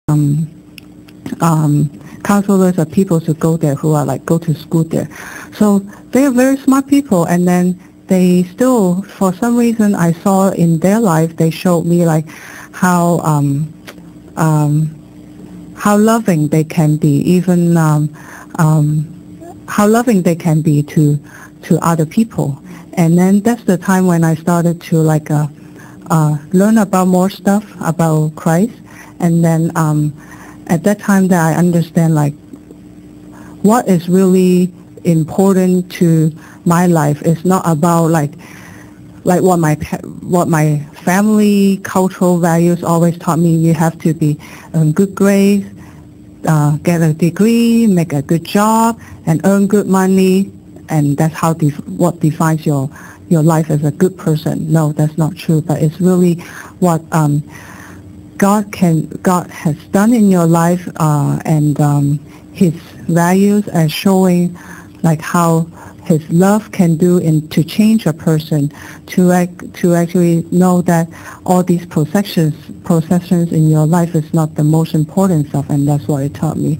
um, counselors or people to go there who are like go to school there. So they are very smart people, and then they still, for some reason, I saw in their life, they showed me like how how loving they can be, even how loving they can be to other people. And then that's the time when I started to like learn about more stuff about Christ. And then at that time that I understand like what is really important to my life is not about like what my family cultural values always taught me. You have to be good grades, get a degree, make a good job, and earn good money, and that's how what defines your life as a good person. No, that's not true. But it's really what God has done in your life, and His values, and showing like how His love can do to change a person, to actually know that all these possessions in your life is not the most important stuff, and that's what it taught me.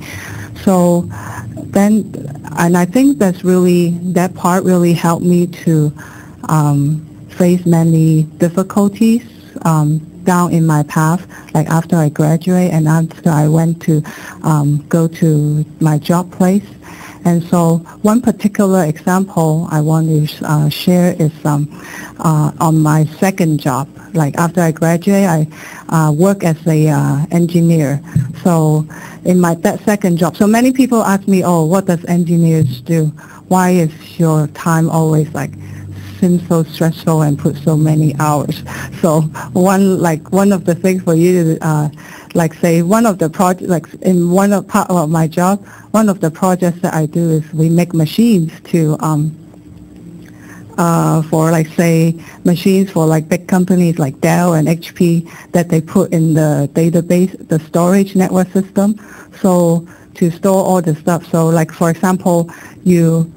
So then, and I think that part really helped me to face many difficulties down in my path, like after I graduate and after I went to go to my job place. And so one particular example I want to share is on my second job. Like after I graduate, I work as a engineer. So in that second job, so many people ask me, oh, what does engineers do? Why is your time always like seems so stressful and put so many hours? So one of the things for you to like say one of the projects, like in part of my job, one of the projects that I do is we make machines to for like say machines for like big companies like Dell and HP that they put in the database, the storage network system, so to store all the stuff. So like for example, you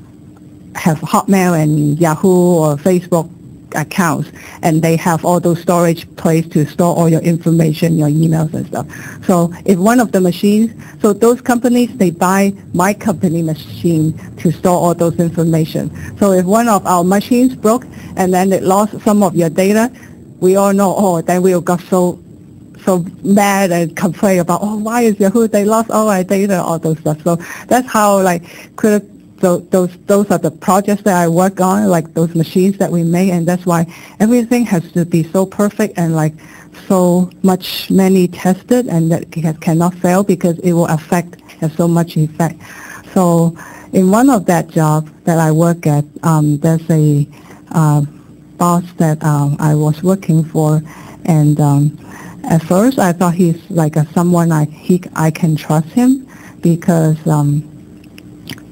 have Hotmail and Yahoo or Facebook accounts, and they have all those storage place to store all your information, your emails and stuff. So if one of the machines, so those companies, they buy my company machine to store all those information. So if one of our machines broke and then it lost some of your data, we all know, oh, then we got so mad and complain about, oh, why is Yahoo, they lost all our data, all those stuff. So that's how like so those are the projects that I work on, like those machines that we make, and that's why everything has to be so perfect and like so many tested, and that cannot fail because it will have so much effect. So in one of that job that I work at, there's a boss that I was working for, and at first I thought he's like someone I can trust him because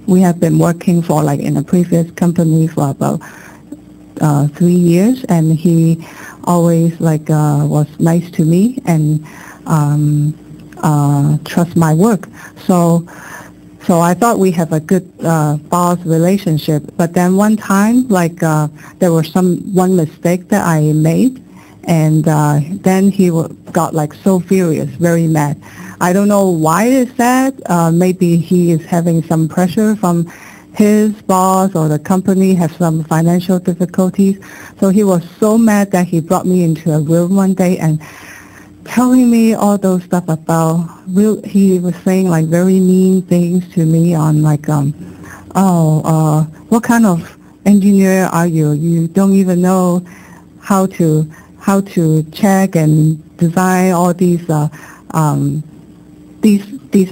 we have been working for like in a previous company for about 3 years, and he always like was nice to me and trust my work. So I thought we have a good boss relationship. But then one time, like there was one mistake that I made, and then he got like so furious, very mad. I don't know why is that. Maybe he is having some pressure from his boss, or the company has some financial difficulties. So he was so mad that he brought me into a room one day and telling me all those stuff about, he was saying like very mean things to me on like, what kind of engineer are you? You don't even know how to check and design all these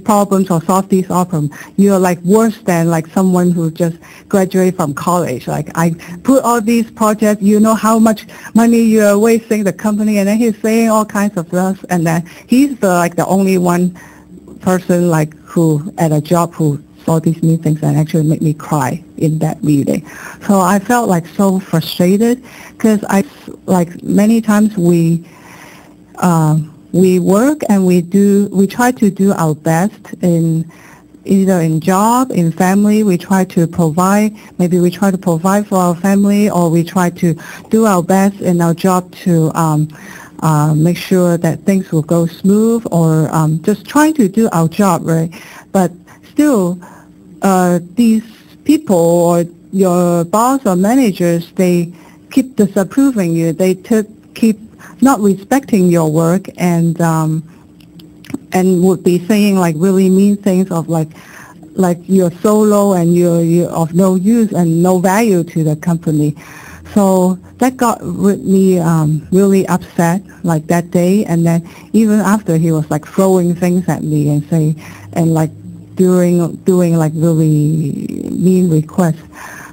problems or solve these problems. You're like worse than like someone who just graduated from college. Like I put all these projects, you know how much money you're wasting the company, and then he's saying all kinds of stuff, and then he's the only one person like who at a job who saw these mean things and actually made me cry in that meeting. So I felt like so frustrated because like many times we work and we try to do our best in either in job, in family. We try to provide for our family, or we try to do our best in our job to make sure that things will go smooth, or just trying to do our job, right? But still, these people or your boss or managers, they keep disapproving you. They keep not respecting your work, and would be saying like really mean things of like you're solo and you're of no use and no value to the company. So that got me really upset like that day, and then even after, he was like throwing things at me and saying, and like doing like really mean requests.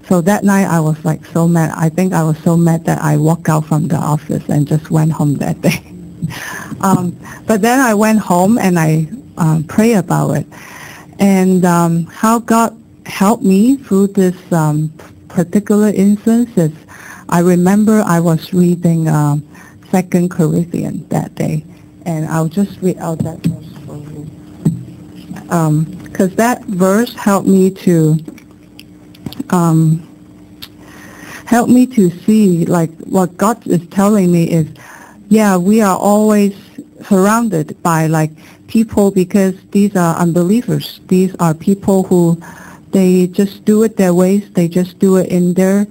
So that night I was like so mad. I think I was so mad that I walked out from the office and just went home that day. But then I went home and I prayed about it, and how God helped me through this particular instance is, I remember I was reading 2 Corinthians that day, and I'll just read out that verse for you, because that verse helped me to see like what God is telling me is, yeah, we are always surrounded by like people, because these are unbelievers. These are people who they just do it their ways. They just do it in their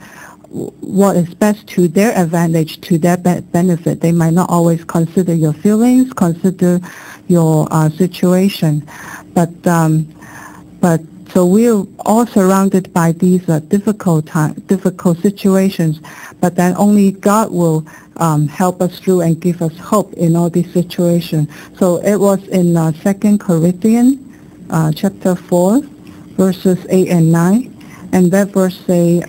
what is best to their advantage, to their benefit. They might not always consider your feelings, consider your situation, but so we're all surrounded by these difficult situations. But then only God will help us through and give us hope in all these situations. So it was in 2 Corinthians chapter 4, verses 8 and 9, and that verse say,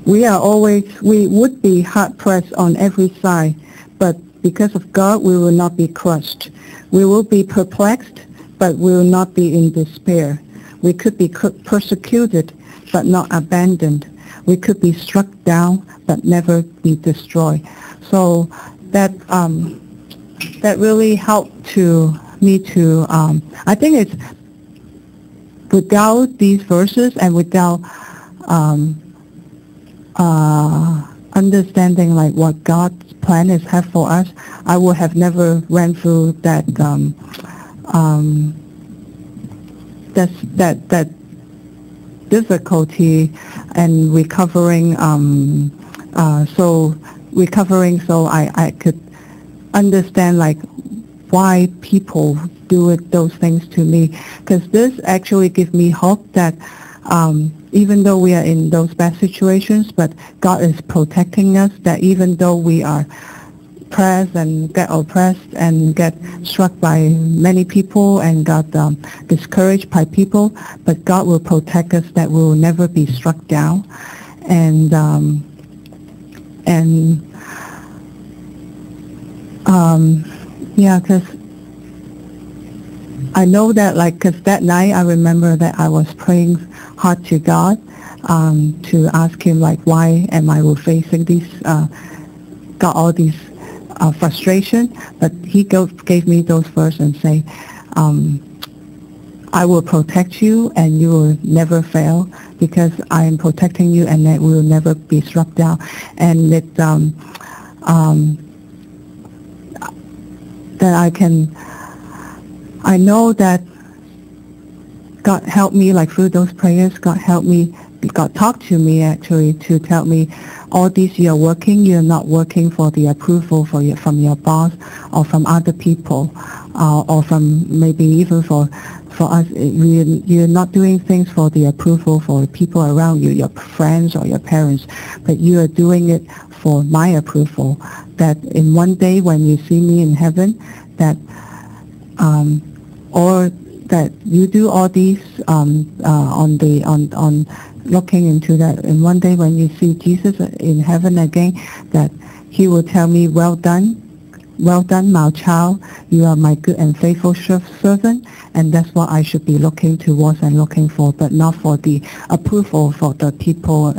we would be hard pressed on every side, but because of God we will not be crushed. We will be perplexed, but we will not be in despair. We could be persecuted, but not abandoned. We could be struck down, but never be destroyed. So that really helped me to, I think it's without these verses and without understanding like what God's plan is have for us, I would have never went through that that difficulty and recovering. So I could understand like why people do those things to me, because this actually gives me hope that even though we are in those bad situations, but God is protecting us, that even though we are pressed and get oppressed and get struck by many people and got discouraged by people, but God will protect us, that we will never be struck down. And yeah, because I know that, like, because that night I remember that I was praying hard to God to ask Him, like, why am I facing these, got all these frustration, but He gave me those verses and say, I will protect you and you will never fail, because I am protecting you and that we will never be struck down. And it, that I know that God helped me, like through those prayers, God talked to me actually to tell me, all these you're not working for the approval from your boss or from other people, or from maybe even for us, you're not doing things for the approval for the people around you, your friends or your parents, but you are doing it for my approval, that in one day when you see me in heaven, that or that you do all these on looking into that, and one day when you see Jesus in heaven again, that He will tell me, well done, my child, you are my good and faithful servant. And that's what I should be looking towards and looking for, but not for the approval for the people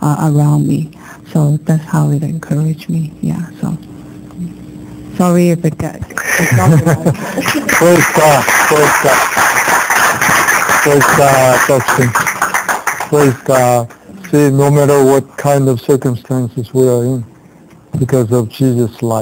around me. So that's how it encouraged me. Yeah. So sorry if it got. Praise God. Praise God. Praise God, Dustin. Praise God. See, no matter what kind of circumstances we are in, because of Jesus' life.